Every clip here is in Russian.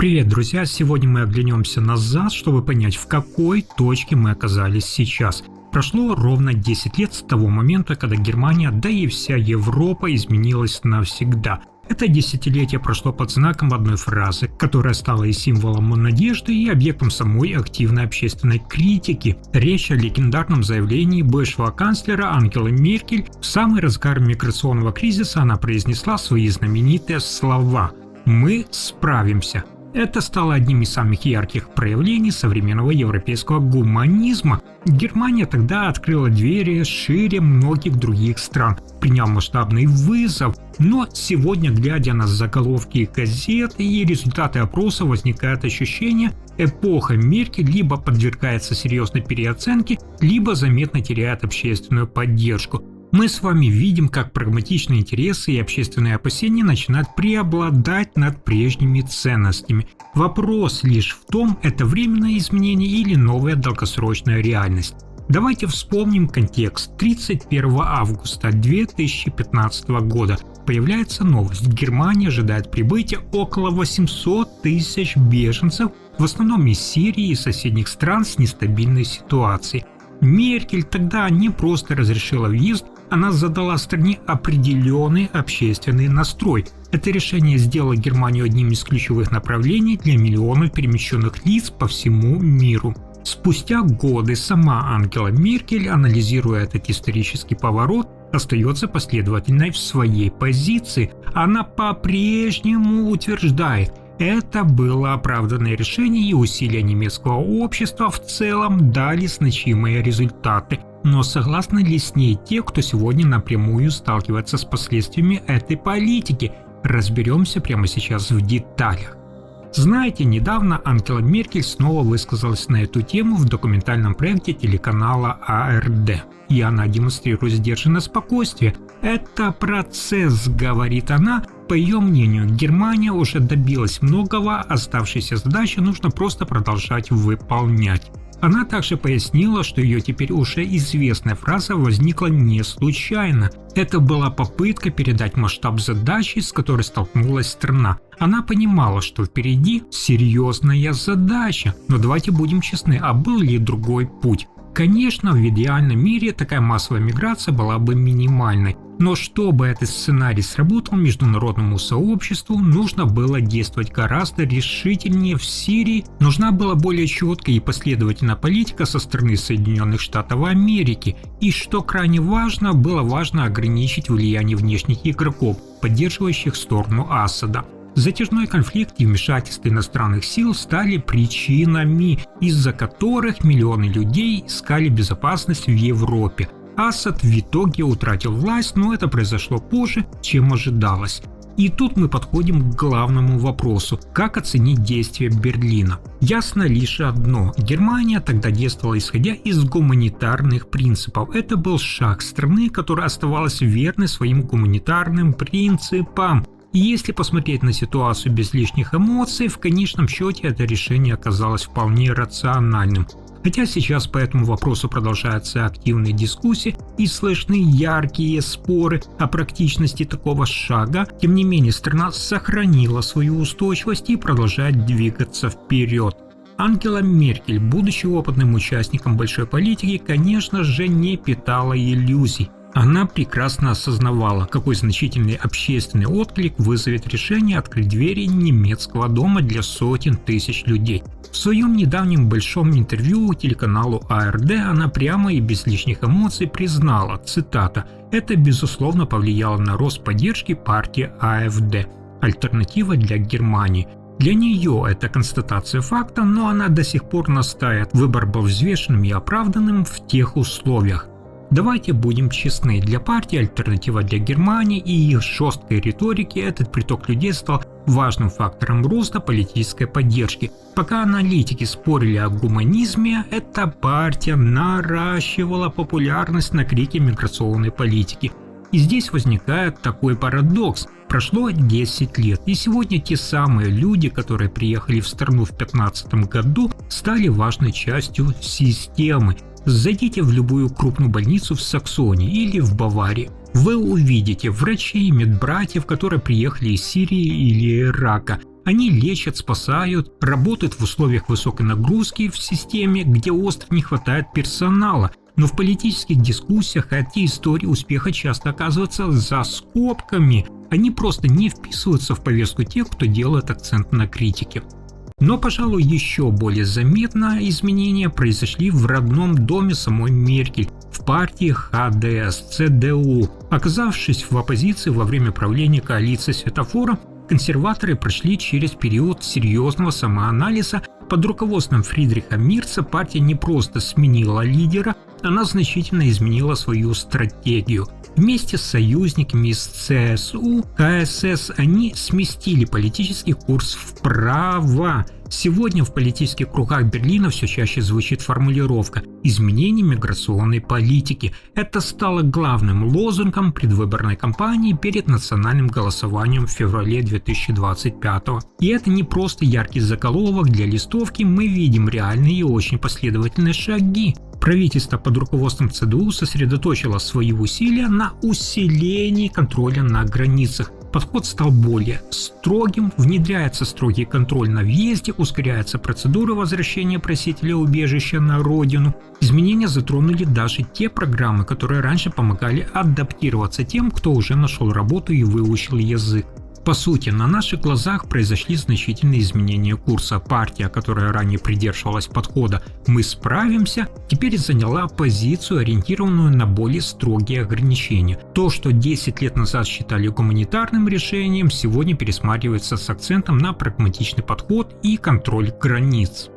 Привет, друзья! Сегодня мы оглянемся назад, чтобы понять, в какой точке мы оказались сейчас. Прошло ровно 10 лет с того момента, когда Германия, да и вся Европа изменилась навсегда. Это десятилетие прошло под знаком одной фразы, которая стала и символом надежды, и объектом самой активной общественной критики. Речь о легендарном заявлении бывшего канцлера Ангелы Меркель. В самый разгар миграционного кризиса она произнесла свои знаменитые слова: «Мы справимся». Это стало одним из самых ярких проявлений современного европейского гуманизма. Германия тогда открыла двери шире многих других стран, приняв масштабный вызов. Но сегодня, глядя на заголовки газет и результаты опроса, возникает ощущение, эпоха Меркель либо подвергается серьезной переоценке, либо заметно теряет общественную поддержку. Мы с вами видим, как прагматичные интересы и общественные опасения начинают преобладать над прежними ценностями. Вопрос лишь в том, это временное изменение или новая долгосрочная реальность. Давайте вспомним контекст. 31 августа 2015 года появляется новость. Германия ожидает прибытия около 800 тысяч беженцев, в основном из Сирии и соседних стран с нестабильной ситуацией. Меркель тогда не просто разрешила въезд, она задала стране определенный общественный настрой. Это решение сделало Германию одним из ключевых направлений для миллионов перемещенных лиц по всему миру. Спустя годы сама Ангела Меркель, анализируя этот исторический поворот, остается последовательной в своей позиции. Она по-прежнему утверждает: это было оправданное решение, и усилия немецкого общества в целом дали значимые результаты. Но согласны ли с ней те, кто сегодня напрямую сталкивается с последствиями этой политики? Разберемся прямо сейчас в деталях. Знаете, недавно Ангела Меркель снова высказалась на эту тему в документальном проекте телеканала АРД. И она демонстрирует сдержанное спокойствие. «Это процесс», — говорит она. По ее мнению, Германия уже добилась многого, оставшиеся задачи нужно просто продолжать выполнять. Она также пояснила, что ее теперь уже известная фраза возникла не случайно. Это была попытка передать масштаб задачи, с которой столкнулась страна. Она понимала, что впереди серьезная задача, но давайте будем честны, а был ли другой путь? Конечно, в идеальном мире такая массовая миграция была бы минимальной. Но чтобы этот сценарий сработал, международному сообществу нужно было действовать гораздо решительнее. В Сирии нужна была более четкая и последовательная политика со стороны Соединенных Штатов Америки. И что крайне важно, было важно ограничить влияние внешних игроков, поддерживающих сторону Асада. Затяжной конфликт и вмешательство иностранных сил стали причинами, из-за которых миллионы людей искали безопасность в Европе. Асад в итоге утратил власть, но это произошло позже, чем ожидалось. И тут мы подходим к главному вопросу: как оценить действия Берлина? Ясно лишь одно: Германия тогда действовала исходя из гуманитарных принципов. Это был шаг страны, которая оставалась верной своим гуманитарным принципам. И если посмотреть на ситуацию без лишних эмоций, в конечном счете это решение оказалось вполне рациональным. Хотя сейчас по этому вопросу продолжаются активные дискуссии и слышны яркие споры о практичности такого шага, тем не менее страна сохранила свою устойчивость и продолжает двигаться вперед. Ангела Меркель, будучи опытным участником большой политики, конечно же, не питала иллюзий. Она прекрасно осознавала, какой значительный общественный отклик вызовет решение открыть двери немецкого дома для сотен тысяч людей. В своем недавнем большом интервью телеканалу АРД она прямо и без лишних эмоций признала, цитата: «Это безусловно повлияло на рост поддержки партии АфД, альтернатива для Германии». Для нее это констатация факта, но она до сих пор настаивает: выбор был взвешенным и оправданным в тех условиях. Давайте будем честны, для партии «Альтернатива для Германии» и их жесткой риторики этот приток людей стал важным фактором роста политической поддержки. Пока аналитики спорили о гуманизме, эта партия наращивала популярность на крике миграционной политики. И здесь возникает такой парадокс. Прошло 10 лет, и сегодня те самые люди, которые приехали в страну в 2015 году, стали важной частью системы. Зайдите в любую крупную больницу в Саксонии или в Баварии. Вы увидите врачей и медбратьев, которые приехали из Сирии или Ирака. Они лечат, спасают, работают в условиях высокой нагрузки в системе, где остро не хватает персонала. Но в политических дискуссиях эти истории успеха часто оказываются за скобками. Они просто не вписываются в повестку тех, кто делает акцент на критике. Но, пожалуй, еще более заметные изменения произошли в родном доме самой Меркель, в партии ХДС-ЦДУ. Оказавшись в оппозиции во время правления коалиции светофора, консерваторы прошли через период серьезного самоанализа. Под руководством Фридриха Мерца партия не просто сменила лидера, она значительно изменила свою стратегию. Вместе с союзниками из ЦСУ, КСС они сместили политический курс вправо. Сегодня в политических кругах Берлина все чаще звучит формулировка «изменение миграционной политики». Это стало главным лозунгом предвыборной кампании перед национальным голосованием в феврале 2025. И это не просто яркий заголовок для листовки, мы видим реальные и очень последовательные шаги. Правительство под руководством ЦДУ сосредоточило свои усилия на усилении контроля на границах. Подход стал более строгим, внедряется строгий контроль на въезде, ускоряется процедура возвращения просителя убежища на родину. Изменения затронули даже те программы, которые раньше помогали адаптироваться тем, кто уже нашел работу и выучил язык. По сути, на наших глазах произошли значительные изменения курса. Партия, которая ранее придерживалась подхода «мы справимся», теперь заняла позицию, ориентированную на более строгие ограничения. То, что 10 лет назад считали гуманитарным решением, сегодня пересматривается с акцентом на прагматичный подход и контроль границ.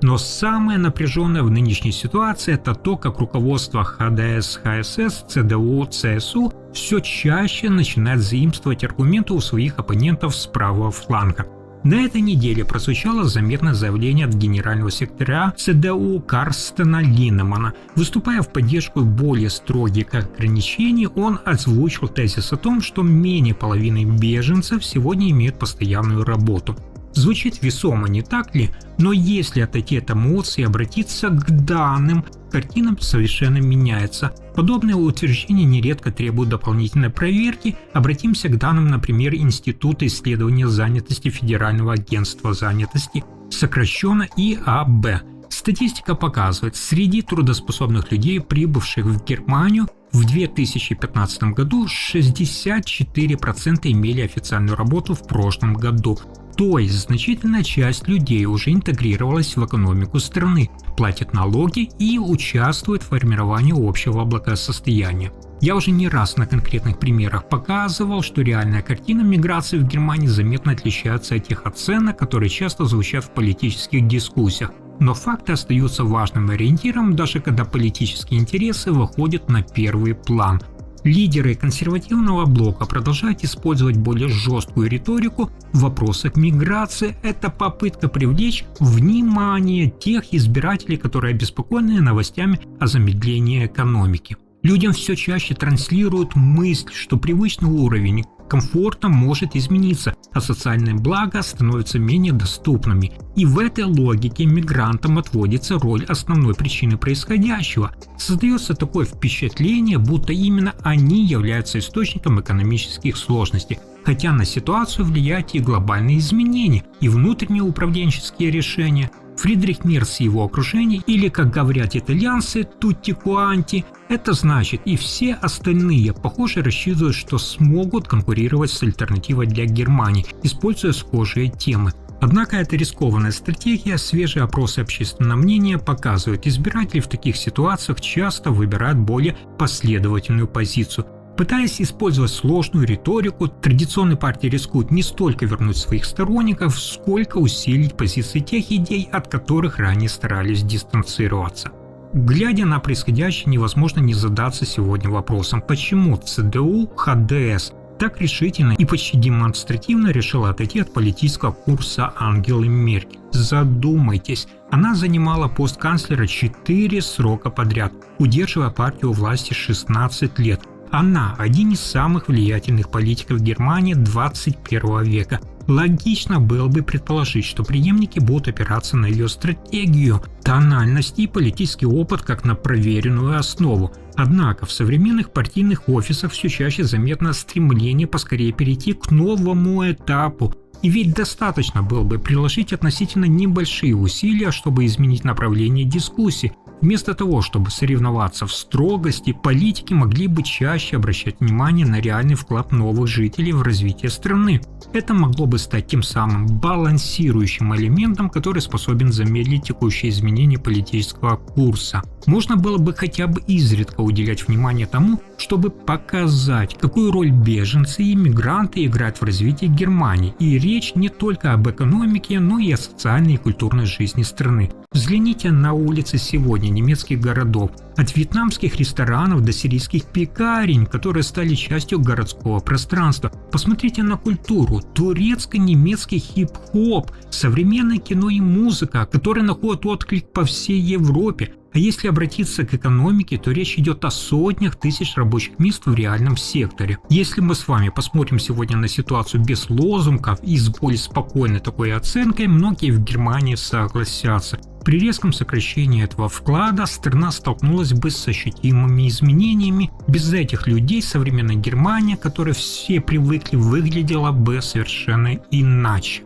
Но самое напряженное в нынешней ситуации – это то, как руководство ХДС, ХСС, ЦДУ, ЦСУ все чаще начинает заимствовать аргументы у своих оппонентов с правого фланга. На этой неделе прозвучало заметное заявление от генерального секретаря ЦДУ Карстена Линнемана. Выступая в поддержку более строгих ограничений, он озвучил тезис о том, что менее половины беженцев сегодня имеют постоянную работу. Звучит весомо, не так ли? Но если отойти от эмоций и обратиться к данным, картина совершенно меняется. Подобные утверждения нередко требуют дополнительной проверки. Обратимся к данным, например, Института исследования занятости Федерального агентства занятости, сокращенно ИАБ. Статистика показывает, среди трудоспособных людей, прибывших в Германию, в 2015 году 64% имели официальную работу в прошлом году. То есть значительная часть людей уже интегрировалась в экономику страны, платит налоги и участвует в формировании общего благосостояния. Я уже не раз на конкретных примерах показывал, что реальная картина миграции в Германии заметно отличается от тех оценок, которые часто звучат в политических дискуссиях. Но факты остаются важным ориентиром, даже когда политические интересы выходят на первый план. Лидеры консервативного блока продолжают использовать более жесткую риторику в вопросах миграции. Это попытка привлечь внимание тех избирателей, которые обеспокоены новостями о замедлении экономики. Людям все чаще транслируют мысль, что привычный уровень комфорта может измениться, а социальные блага становятся менее доступными. И в этой логике мигрантам отводится роль основной причины происходящего. Создается такое впечатление, будто именно они являются источником экономических сложностей. Хотя на ситуацию влияют и глобальные изменения, и внутренние управленческие решения. Фридрих Мерц и его окружение, или, как говорят итальянцы, тутти куанти, это значит и все остальные, похоже, рассчитывают, что смогут конкурировать с альтернативой для Германии, используя схожие темы. Однако это рискованная стратегия, свежие опросы общественного мнения показывают, избиратели в таких ситуациях часто выбирают более последовательную позицию. Пытаясь использовать сложную риторику, традиционные партии рискуют не столько вернуть своих сторонников, сколько усилить позиции тех идей, от которых ранее старались дистанцироваться. Глядя на происходящее, невозможно не задаться сегодня вопросом, почему ЦДУ, ХДС так решительно и почти демонстративно решила отойти от политического курса Ангелы Меркель. Задумайтесь, она занимала пост канцлера 4 срока подряд, удерживая партию у власти 16 лет. Она один из самых влиятельных политиков Германии 21 века. Логично было бы предположить, что преемники будут опираться на ее стратегию, тональность и политический опыт как на проверенную основу. Однако в современных партийных офисах все чаще заметно стремление поскорее перейти к новому этапу. И ведь достаточно было бы приложить относительно небольшие усилия, чтобы изменить направление дискуссии. Вместо того, чтобы соревноваться в строгости, политики могли бы чаще обращать внимание на реальный вклад новых жителей в развитие страны. Это могло бы стать тем самым балансирующим элементом, который способен замедлить текущие изменения политического курса. Можно было бы хотя бы изредка уделять внимание тому, чтобы показать, какую роль беженцы и мигранты играют в развитии Германии. И речь не только об экономике, но и о социальной и культурной жизни страны. Взгляните на улицы сегодня немецких городов, от вьетнамских ресторанов до сирийских пекарень, которые стали частью городского пространства. Посмотрите на культуру, турецко-немецкий хип-хоп, современное кино и музыка, которые находят отклик по всей Европе. А если обратиться к экономике, то речь идет о сотнях тысяч рабочих мест в реальном секторе. Если мы с вами посмотрим сегодня на ситуацию без лозунгов и с более спокойной такой оценкой, многие в Германии согласятся. При резком сокращении этого вклада страна столкнулась бы с ощутимыми изменениями. Без этих людей современная Германия, к которой все привыкли, выглядела бы совершенно иначе.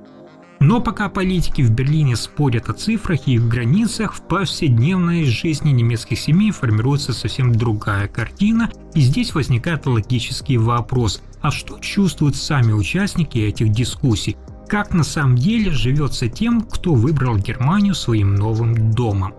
Но пока политики в Берлине спорят о цифрах и их границах, в повседневной жизни немецких семей формируется совсем другая картина, и здесь возникает логический вопрос: а что чувствуют сами участники этих дискуссий? Как на самом деле живется тем, кто выбрал Германию своим новым домом?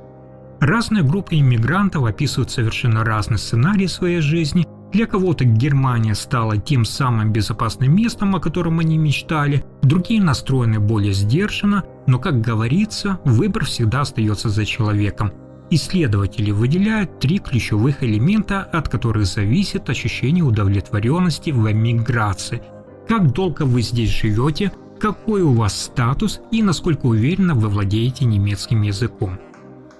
Разные группы иммигрантов описывают совершенно разные сценарии своей жизни. Для кого-то Германия стала тем самым безопасным местом, о котором они мечтали, другие настроены более сдержанно, но, как говорится, выбор всегда остается за человеком. Исследователи выделяют 3 ключевых элемента, от которых зависит ощущение удовлетворенности в эмиграции. Как долго вы здесь живете, какой у вас статус и насколько уверенно вы владеете немецким языком.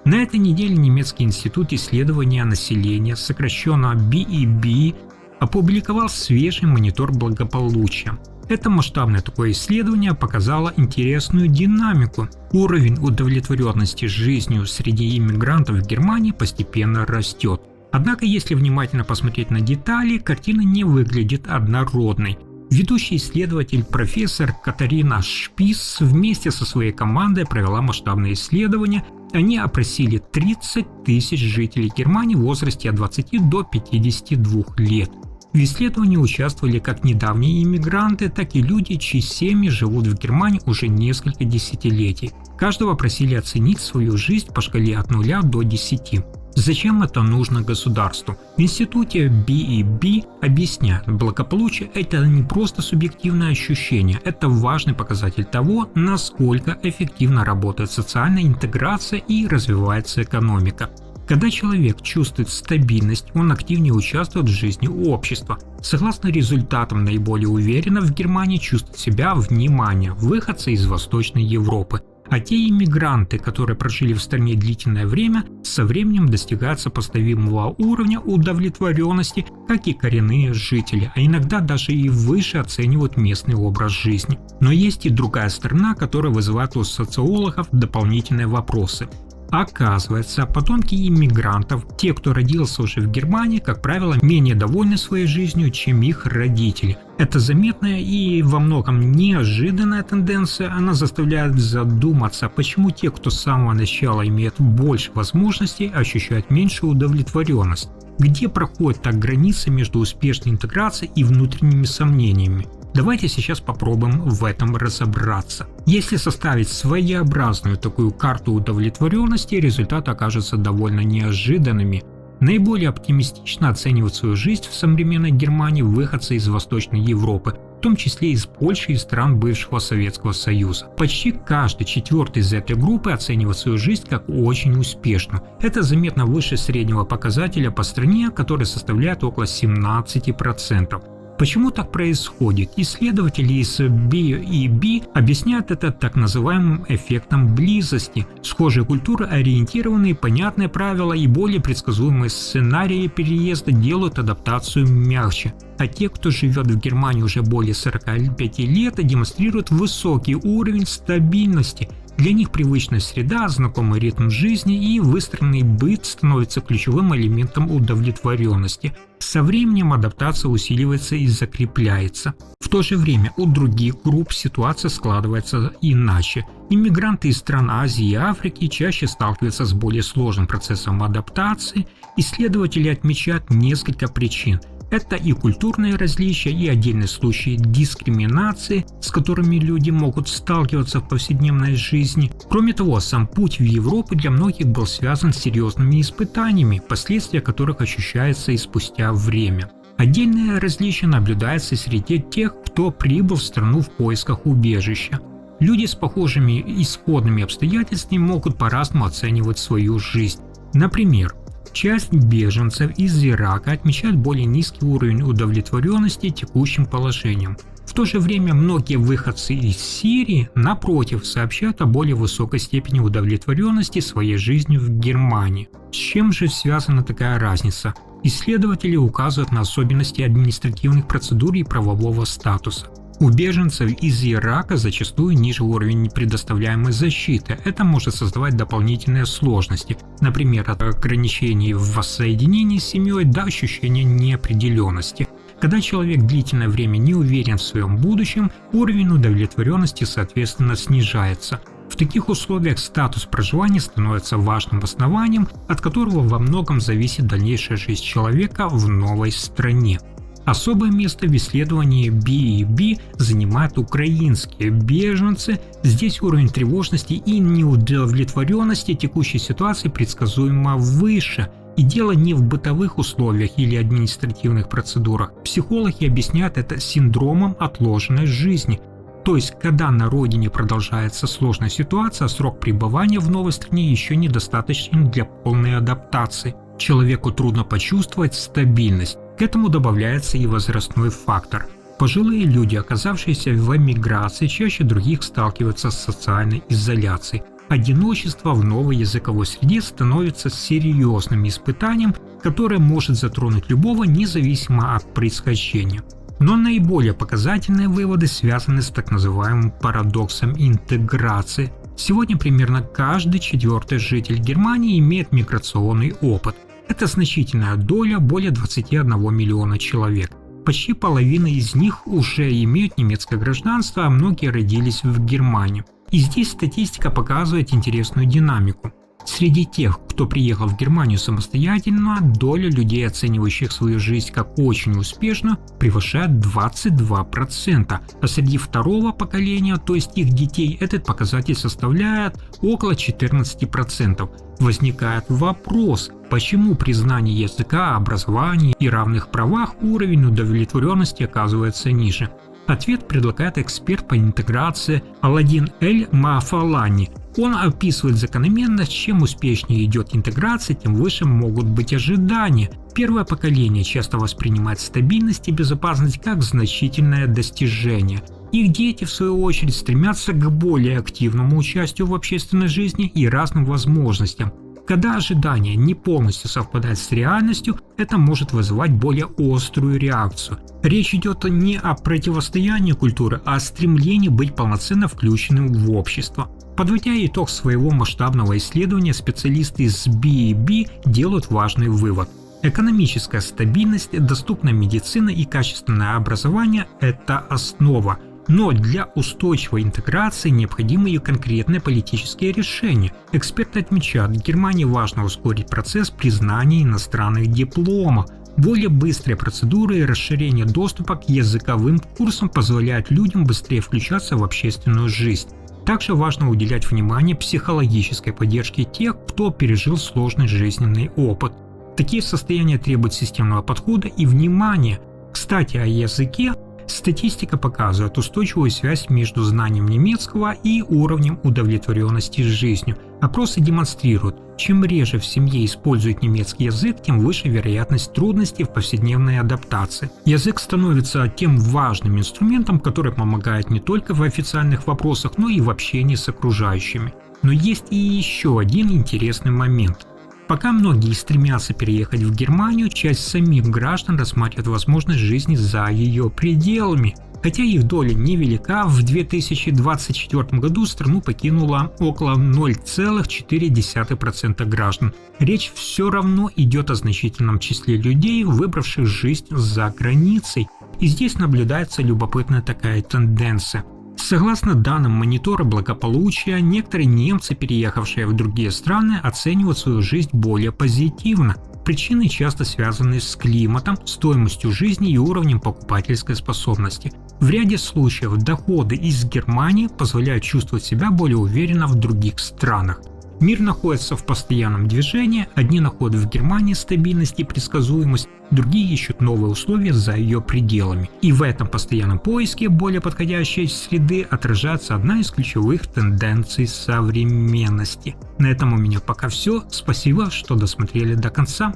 На этой неделе немецкий институт исследования населения, сокращенно BEB, опубликовал свежий монитор благополучия. Это масштабное такое исследование показало интересную динамику. Уровень удовлетворенности жизнью среди иммигрантов в Германии постепенно растет. Однако, если внимательно посмотреть на детали, картина не выглядит однородной. Ведущий исследователь профессор Катарина Шпис вместе со своей командой провела масштабное исследование. Они опросили 30 тысяч жителей Германии в возрасте от 20 до 52 лет. В исследовании участвовали как недавние иммигранты, так и люди, чьи семьи живут в Германии уже несколько десятилетий. Каждого просили оценить свою жизнь по шкале от 0 до 10. Зачем это нужно государству? В институте BEB объясняют, благополучие – это не просто субъективное ощущение, это важный показатель того, насколько эффективно работает социальная интеграция и развивается экономика. Когда человек чувствует стабильность, он активнее участвует в жизни общества. Согласно результатам, наиболее уверенно в Германии чувствуют себя внимание выходцы из Восточной Европы. А те иммигранты, которые прожили в стране длительное время, со временем достигают сопоставимого уровня удовлетворенности, как и коренные жители, а иногда даже и выше оценивают местный образ жизни. Но есть и другая сторона, которая вызывает у социологов дополнительные вопросы. Оказывается, потомки иммигрантов, те, кто родился уже в Германии, как правило, менее довольны своей жизнью, чем их родители. Это заметная и во многом неожиданная тенденция, она заставляет задуматься, почему те, кто с самого начала имеет больше возможностей, ощущают меньшую удовлетворенность. Где проходит та граница между успешной интеграцией и внутренними сомнениями? Давайте сейчас попробуем в этом разобраться. Если составить своеобразную такую карту удовлетворенности, результаты окажутся довольно неожиданными. Наиболее оптимистично оценивают свою жизнь в современной Германии выходцы из Восточной Европы, в том числе из Польши и стран бывшего Советского Союза. Почти каждый четвертый из этой группы оценивает свою жизнь как очень успешную. Это заметно выше среднего показателя по стране, который составляет около 17%. Почему так происходит? Исследователи из BEB объясняют это так называемым эффектом близости. Схожие культуры, ориентированные, понятные правила и более предсказуемые сценарии переезда делают адаптацию мягче. А те, кто живет в Германии уже более 45 лет, демонстрируют высокий уровень стабильности. Для них привычная среда, знакомый ритм жизни и выстроенный быт становятся ключевым элементом удовлетворенности. Со временем адаптация усиливается и закрепляется. В то же время у других групп ситуация складывается иначе. Иммигранты из стран Азии и Африки чаще сталкиваются с более сложным процессом адаптации. Исследователи отмечают несколько причин. Это и культурные различия, и отдельные случаи дискриминации, с которыми люди могут сталкиваться в повседневной жизни. Кроме того, сам путь в Европу для многих был связан с серьезными испытаниями, последствия которых ощущаются и спустя время. Отдельные различия наблюдаются среди тех, кто прибыл в страну в поисках убежища. Люди с похожими исходными обстоятельствами могут по-разному оценивать свою жизнь. Например, часть беженцев из Ирака отмечает более низкий уровень удовлетворенности текущим положением. В то же время многие выходцы из Сирии, напротив, сообщают о более высокой степени удовлетворенности своей жизнью в Германии. С чем же связана такая разница? Исследователи указывают на особенности административных процедур и правового статуса. У беженцев из Ирака зачастую ниже уровень предоставляемой защиты. Это может создавать дополнительные сложности, например, от ограничений в воссоединении с семьей до ощущения неопределенности. Когда человек длительное время не уверен в своем будущем, уровень удовлетворенности, соответственно, снижается. В таких условиях статус проживания становится важным основанием, от которого во многом зависит дальнейшая жизнь человека в новой стране. Особое место в исследовании B&B занимают украинские беженцы. Здесь уровень тревожности и неудовлетворенности текущей ситуации предсказуемо выше. И дело не в бытовых условиях или административных процедурах. Психологи объясняют это синдромом отложенной жизни. То есть, когда на родине продолжается сложная ситуация, срок пребывания в новой стране еще недостаточен для полной адаптации. Человеку трудно почувствовать стабильность. К этому добавляется и возрастной фактор. Пожилые люди, оказавшиеся в эмиграции, чаще других сталкиваются с социальной изоляцией. Одиночество в новой языковой среде становится серьезным испытанием, которое может затронуть любого, независимо от происхождения. Но наиболее показательные выводы связаны с так называемым парадоксом интеграции. Сегодня примерно каждый четвертый житель Германии имеет миграционный опыт. Это значительная доля, более 21 миллиона человек. Почти половина из них уже имеют немецкое гражданство, а многие родились в Германии. И здесь статистика показывает интересную динамику. Среди тех, кто приехал в Германию самостоятельно, доля людей, оценивающих свою жизнь как очень успешную, превышает 22%, а среди второго поколения, то есть их детей, этот показатель составляет около 14%. Возникает вопрос, почему при знании языка, образовании и равных правах уровень удовлетворенности оказывается ниже? Ответ предлагает эксперт по интеграции Аладдин Эль-Мафалани. Он описывает закономерность: чем успешнее идет интеграция, тем выше могут быть ожидания. Первое поколение часто воспринимает стабильность и безопасность как значительное достижение. Их дети, в свою очередь, стремятся к более активному участию в общественной жизни и разным возможностям. Когда ожидания не полностью совпадают с реальностью, это может вызывать более острую реакцию. Речь идет не о противостоянии культуры, а о стремлении быть полноценно включенным в общество. Подводя итог своего масштабного исследования, специалисты из B&B делают важный вывод. Экономическая стабильность, доступная медицина и качественное образование – это основа. Но для устойчивой интеграции необходимы и конкретные политические решения. Эксперты отмечают, в Германии важно ускорить процесс признания иностранных дипломов. Более быстрые процедуры и расширение доступа к языковым курсам позволяют людям быстрее включаться в общественную жизнь. Также важно уделять внимание психологической поддержке тех, кто пережил сложный жизненный опыт. Такие состояния требуют системного подхода и внимания. Кстати, о языке. Статистика показывает устойчивую связь между знанием немецкого и уровнем удовлетворенности жизнью. Опросы демонстрируют, чем реже в семье используют немецкий язык, тем выше вероятность трудностей в повседневной адаптации. Язык становится тем важным инструментом, который помогает не только в официальных вопросах, но и в общении с окружающими. Но есть и еще один интересный момент. Пока многие стремятся переехать в Германию, часть самих граждан рассматривает возможность жизни за ее пределами. Хотя их доля невелика, в 2024 году страну покинуло около 0,4% граждан. Речь все равно идет о значительном числе людей, выбравших жизнь за границей. И здесь наблюдается любопытная такая тенденция. Согласно данным монитора благополучия, некоторые немцы, переехавшие в другие страны, оценивают свою жизнь более позитивно. Причины часто связаны с климатом, стоимостью жизни и уровнем покупательской способности. В ряде случаев доходы из Германии позволяют чувствовать себя более уверенно в других странах. Мир находится в постоянном движении, одни находят в Германии стабильность и предсказуемость, другие ищут новые условия за ее пределами. И в этом постоянном поиске более подходящей среды отражается одна из ключевых тенденций современности. На этом у меня пока все. Спасибо, что досмотрели до конца.